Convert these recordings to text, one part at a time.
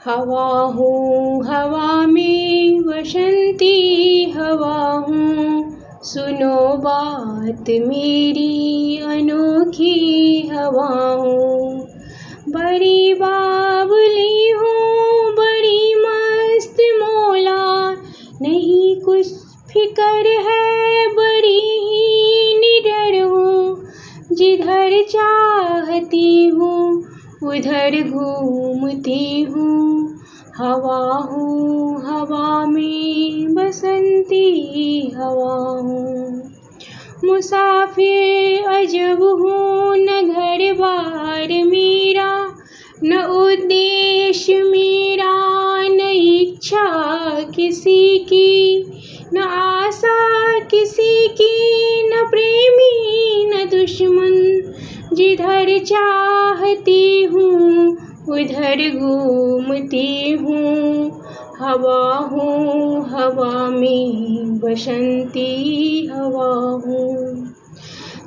हवा हूँ हवा में बसंती हवा हूँ, सुनो बात मेरी अनोखी हवा हूँ। बड़ी बावली हूँ बड़ी मस्त मौला, नहीं कुछ फिकर है बड़ी ही निडर हूँ। जिधर चाहती हूँ उधर घूमती हूँ, हवा हूँ हवा में बसंती हवा हूँ। मुसाफिर अजब हूँ न घर बार मेरा, न उद्देश्य मेरा, न इच्छा किसी की, न आशा किसी की, न प्रेमी न दुश्मन। जिधर चाहती हूँ उधर घूमती हूँ, हवा हूँ हवा में बसंती हवा हूँ।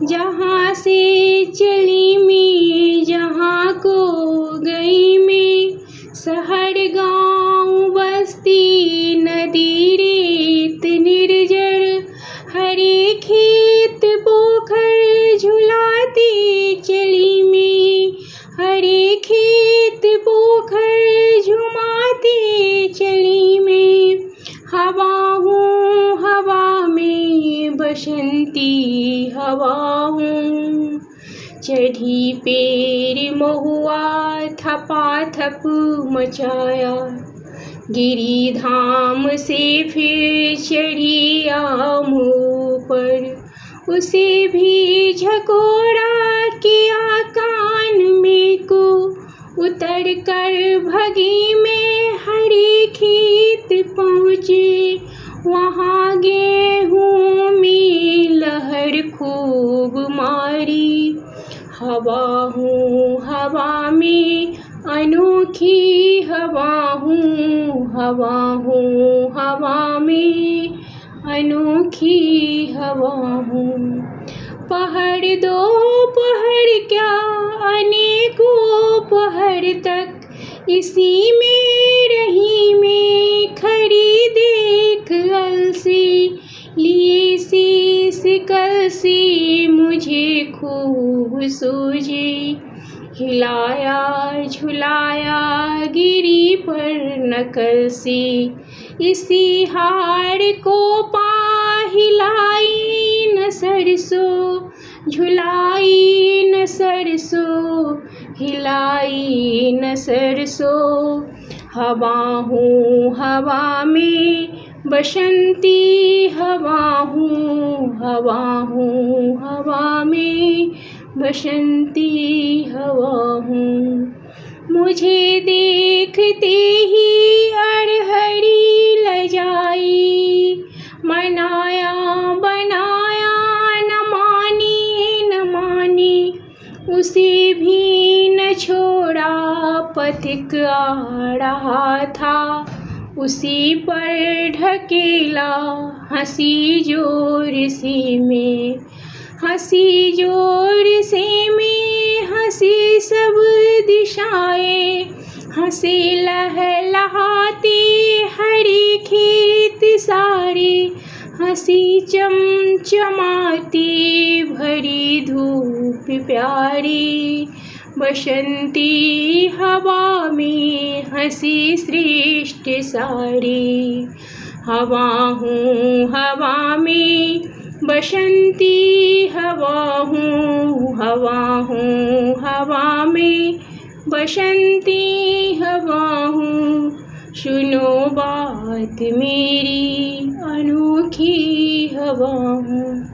जहाँ से चली मैं जहाँ को गई मैं, शहर गाँव बस्ती नदी रेत निर्जर, हरे खेत पोखर झुलाती चली मैं, हरे खेत पोखर झुमाती चली मैं। हवा हूँ हवा में बसंती हवा हूँ। चढ़ी पेड़ महुआ थपाथप मचाया, गिरी धाम से फिर चढ़ी आम ऊपर, उसे भी झकोड़ा किया कान में को। उतर कर भगी में हरे खेत पहुँची, वहाँ गेहूँ में लहर खूब मारी। हवा हूँ हवा में अनोखी हवा हूँ, हवा हूँ हवा में अनोखी हवा हूँ। पहर दो पहर क्या अनेकों पहर तक, इसी में रही मैं खड़ी देख अलसी, लिए शीश कलसी मुझे खूब सूझी। हिलाया झुलाया गिरी पर न कलसी, इसी हार को पा हिलाई न सरसों, झुलाई न सरसों, हिलाई न सरसों। हवा हूँ हवा में बसंती हवा हूँ, हवा हूँ हवा में बसंती हवा हूँ। मुझे देखते ही अरहरी लजाई, मनाया बनाया न मानी न मानी, उसे भी न छोड़ा पथिक आ रहा था, उसी पर ढकेला हंसी जोर से मैं, हंसी जोर से मैं, हंसी सब दिशाएं, हंसे लहलहाते हरे खेत सारे, हंसी चमचमाती भरी धूप प्यारी। बसंती हवा में हंसी श्रेष्ठ सारी, हवा हूँ हवा में बसंती हवा हूँ, हवा हूँ हवा में बसंती हवा हूँ। सुनो बात मेरी अनोखी हवा हूँ।